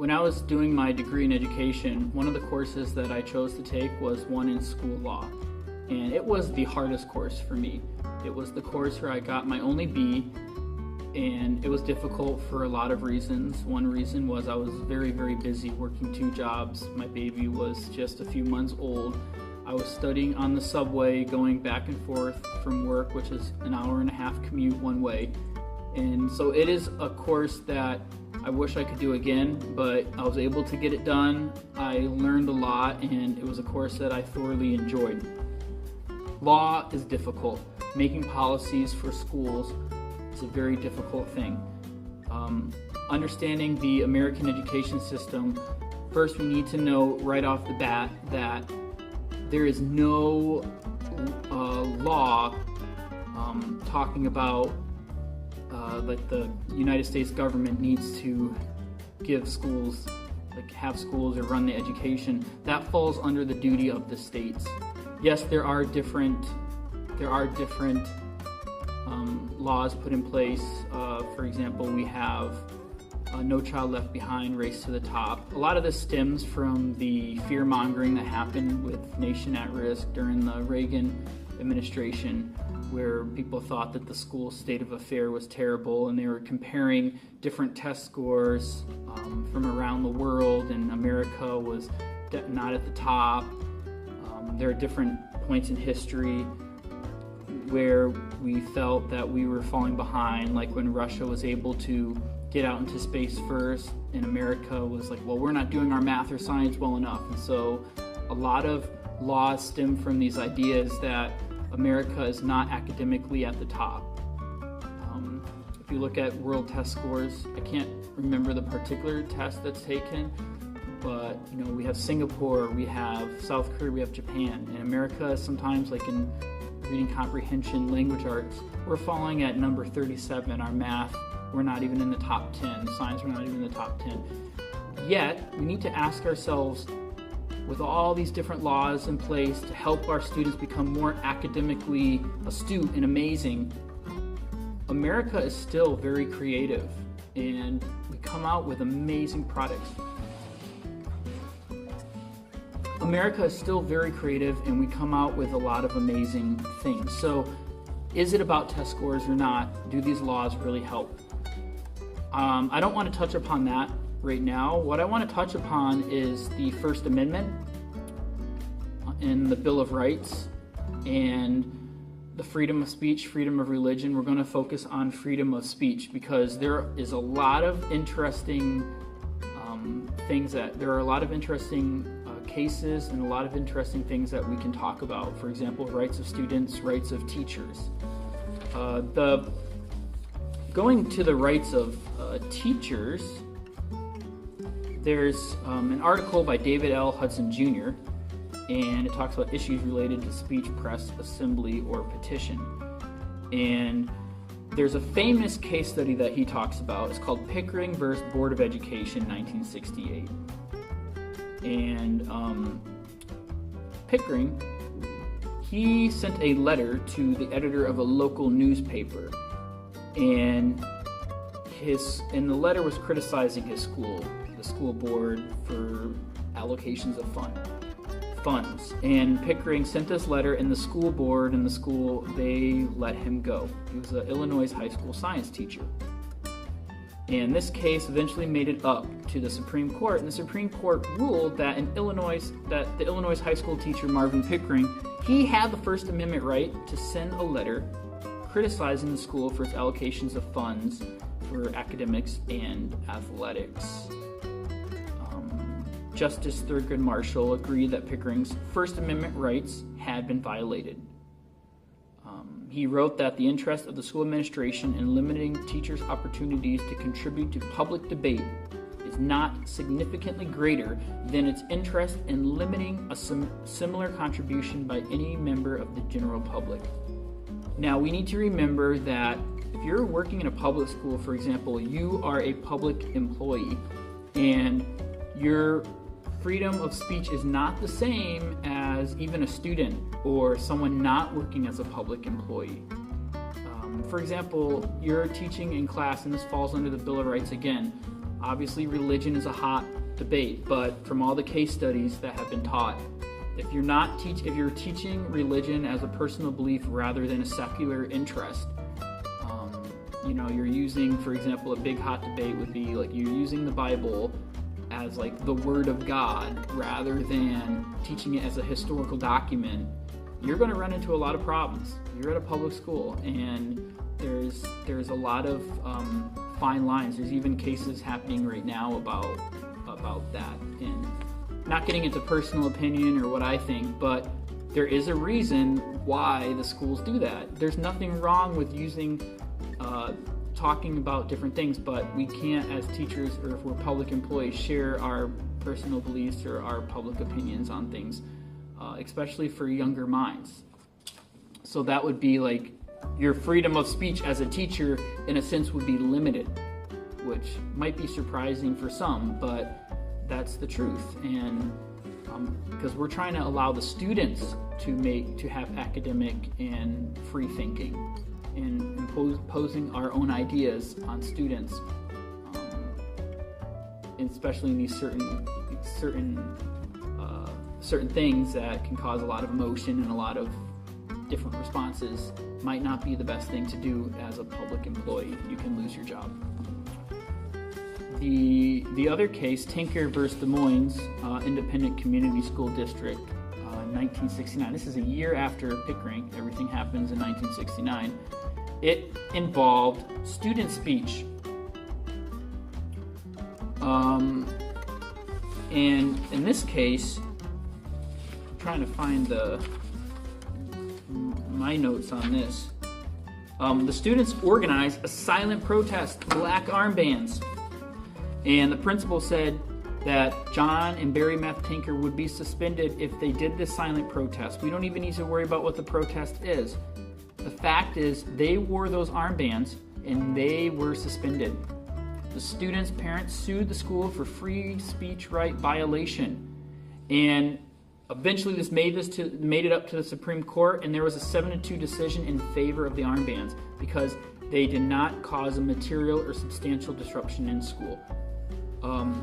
When I was doing my degree in education, one of the courses that I chose to take was one in school law. And it was the hardest course for me. It was the course where I got my only B, and it was difficult for a lot of reasons. One reason was I was very, very busy working 2 jobs. My baby was just a few months old. I was studying on the subway, going back and forth from work, which is an hour-and-a-half commute one way. And so it is a course that I wish I could do again, but I was able to get it done. I learned a lot, and it was a course that I thoroughly enjoyed. Law is difficult. Making policies for schools is a very difficult thing. Understanding the American education system, first we need to know right off the bat that there is no law talking about like the United States government needs to give schools, like have schools or run the education. That falls under the duty of the states. Yes, there are different laws put in place. For example, we have No Child Left Behind, Race to the Top. A lot of this stems from the fear-mongering that happened with Nation at Risk during the Reagan administration, where people thought that the school state of affair was terrible, and they were comparing different test scores from around the world, and America was not at the top. There are different points in history where we felt that we were falling behind, like when Russia was able to get out into space first, and America was like, well, we're not doing our math or science well enough. And so a lot of laws stem from these ideas that America is not academically at the top. If you look at world test scores, I can't remember the particular test that's taken, but we have Singapore, we have South Korea, we have Japan. And America, sometimes, like in reading comprehension, language arts, we're falling at number 37. Our math, we're not even in the top 10. Science, we're not even in the top 10. Yet, we need to ask ourselves, with all these different laws in place to help our students become more academically astute and amazing, America is still very creative, and we come out with amazing products. America is still very creative, and we come out with a lot of amazing things. So, is it about test scores or not? Do these laws really help? I don't want to touch upon that right now. What I want to touch upon is the First Amendment in the Bill of Rights and the freedom of speech, freedom of religion. We're going to focus on freedom of speech because there is a lot of interesting cases and a lot of interesting things that we can talk about. For example, rights of students, rights of teachers. Going to the rights of teachers, there's an article by David L. Hudson Jr., and it talks about issues related to speech, press, assembly, or petition. And there's a famous case study that he talks about. It's called Pickering versus Board of Education, 1968. And Pickering, he sent a letter to the editor of a local newspaper, and the letter was criticizing his school, the school board, for allocations of funds. And Pickering sent this letter, and the school board and the school, they let him go. He was an Illinois high school science teacher. And this case eventually made it up to the Supreme Court, and the Supreme Court ruled that the Illinois high school teacher Marvin Pickering, he had the First Amendment right to send a letter criticizing the school for its allocations of funds for academics and athletics. Justice Thurgood Marshall agreed that Pickering's First Amendment rights had been violated. He wrote that the interest of the school administration in limiting teachers' opportunities to contribute to public debate is not significantly greater than its interest in limiting a similar contribution by any member of the general public. Now, we need to remember that if you're working in a public school, for example, you are a public employee, and your freedom of speech is not the same as even a student or someone not working as a public employee. For example, you're teaching in class, and this falls under the Bill of Rights again. Obviously, religion is a hot debate, but from all the case studies that have been taught, if you're teaching religion as a personal belief rather than a secular interest, you're using, for example, a big hot debate would be like you're using the Bible as like the Word of God rather than teaching it as a historical document, you're going to run into a lot of problems. You're at a public school, and there's a lot of fine lines. There's even cases happening right now about that. And not getting into personal opinion or what I think, but there is a reason why the schools do that. There's nothing wrong with talking about different things, but we can't, as teachers or if we're public employees, share our personal beliefs or our public opinions on things, especially for younger minds. So that would be like your freedom of speech as a teacher, in a sense, would be limited, which might be surprising for some, but that's the truth. And because we're trying to allow the students to have academic and free thinking, and imposing our own ideas on students, especially in these certain things that can cause a lot of emotion and a lot of different responses, might not be the best thing to do as a public employee. You can lose your job. The other case, Tinker versus Des Moines Independent Community School District, 1969. This is a year after Pickering. Everything happens in 1969. It involved student speech. And in this case, I'm trying to find my notes on this. The students organized a silent protest, black armbands. And the principal said that John and Barry Meth Tinker would be suspended if they did this silent protest. We don't even need to worry about what the protest is. The fact is, they wore those armbands and they were suspended. The students' parents sued the school for free speech right violation. And eventually this made it up to the Supreme Court, and there was a 7-2 decision in favor of the armbands because they did not cause a material or substantial disruption in school.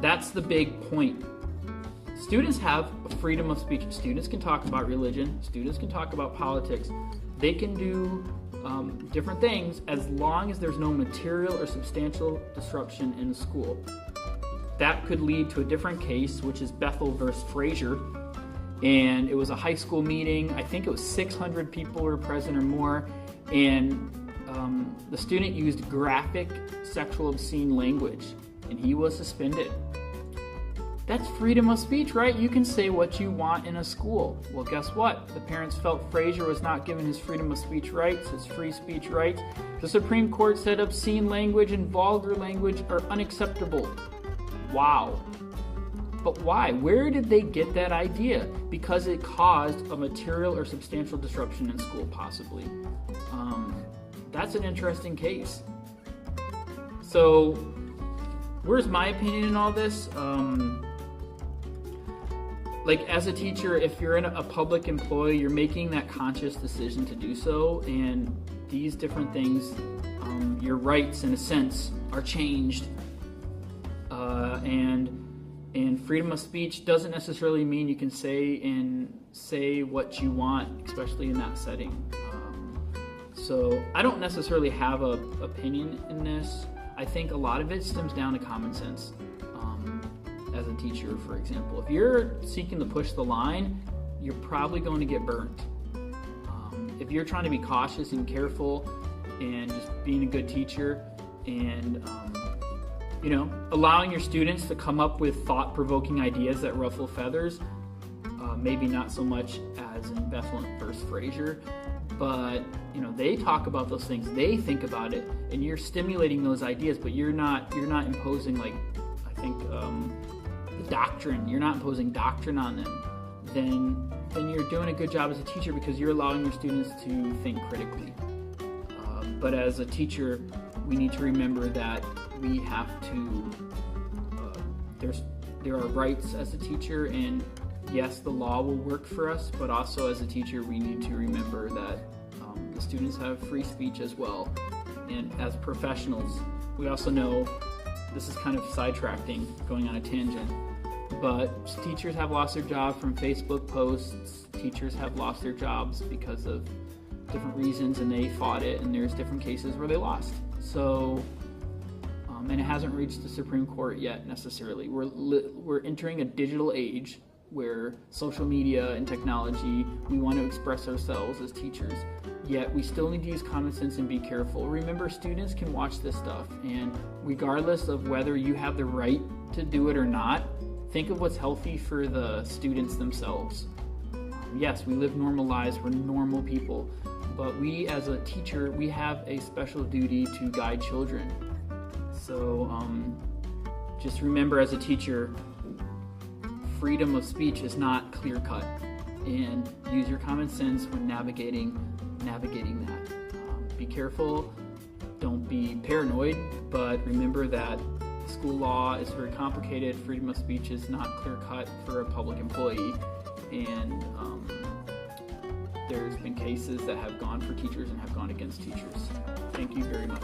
That's the big point. Students have a freedom of speech. Students can talk about religion. Students can talk about politics. They can do different things as long as there's no material or substantial disruption in the school. That could lead to a different case, which is Bethel versus Frazier. And it was a high school meeting. I think it was 600 people were present or more. And the student used graphic, sexual, obscene language, and he was suspended. That's freedom of speech, right? You can say what you want in a school. Well, guess what? The parents felt Frazier was not given his freedom of speech rights, his free speech rights. The Supreme Court said obscene language and vulgar language are unacceptable. Wow. But why? Where did they get that idea? Because it caused a material or substantial disruption in school, possibly. That's an interesting case. So, where's my opinion in all this? Like, as a teacher, if you're in a public employee, you're making that conscious decision to do so, and these different things, your rights, in a sense, are changed. And freedom of speech doesn't necessarily mean you can say what you want, especially in that setting. So I don't necessarily have an opinion in this. I think a lot of it stems down to common sense. As a teacher, for example, if you're seeking to push the line, you're probably going to get burnt. If you're trying to be cautious and careful and just being a good teacher and allowing your students to come up with thought-provoking ideas that ruffle feathers, maybe not so much as in Bethel versus Frazier, but they talk about those things, they think about it, and you're stimulating those ideas, but you're not imposing, like, I think the doctrine. You're not imposing doctrine on them. Then you're doing a good job as a teacher because you're allowing your students to think critically. But as a teacher, we need to remember that we have to. There are rights as a teacher, and yes, the law will work for us. But also, as a teacher, we need to remember that the students have free speech as well. And as professionals, we also know this is kind of sidetracking, going on a tangent, but teachers have lost their job from Facebook posts. Teachers have lost their jobs because of different reasons, and they fought it, and there's different cases where they lost. So, and it hasn't reached the Supreme Court yet necessarily. We're entering a digital age where social media and technology, we want to express ourselves as teachers, yet we still need to use common sense and be careful. Remember, students can watch this stuff, and regardless of whether you have the right to do it or not, think of what's healthy for the students themselves. Yes, we live normal lives, we're normal people, but we as a teacher, we have a special duty to guide children. So just remember, as a teacher, freedom of speech is not clear-cut, and use your common sense when navigating that. Be careful, don't be paranoid, but remember that school law is very complicated. Freedom of speech is not clear-cut for a public employee, and there's been cases that have gone for teachers and have gone against teachers. Thank you very much.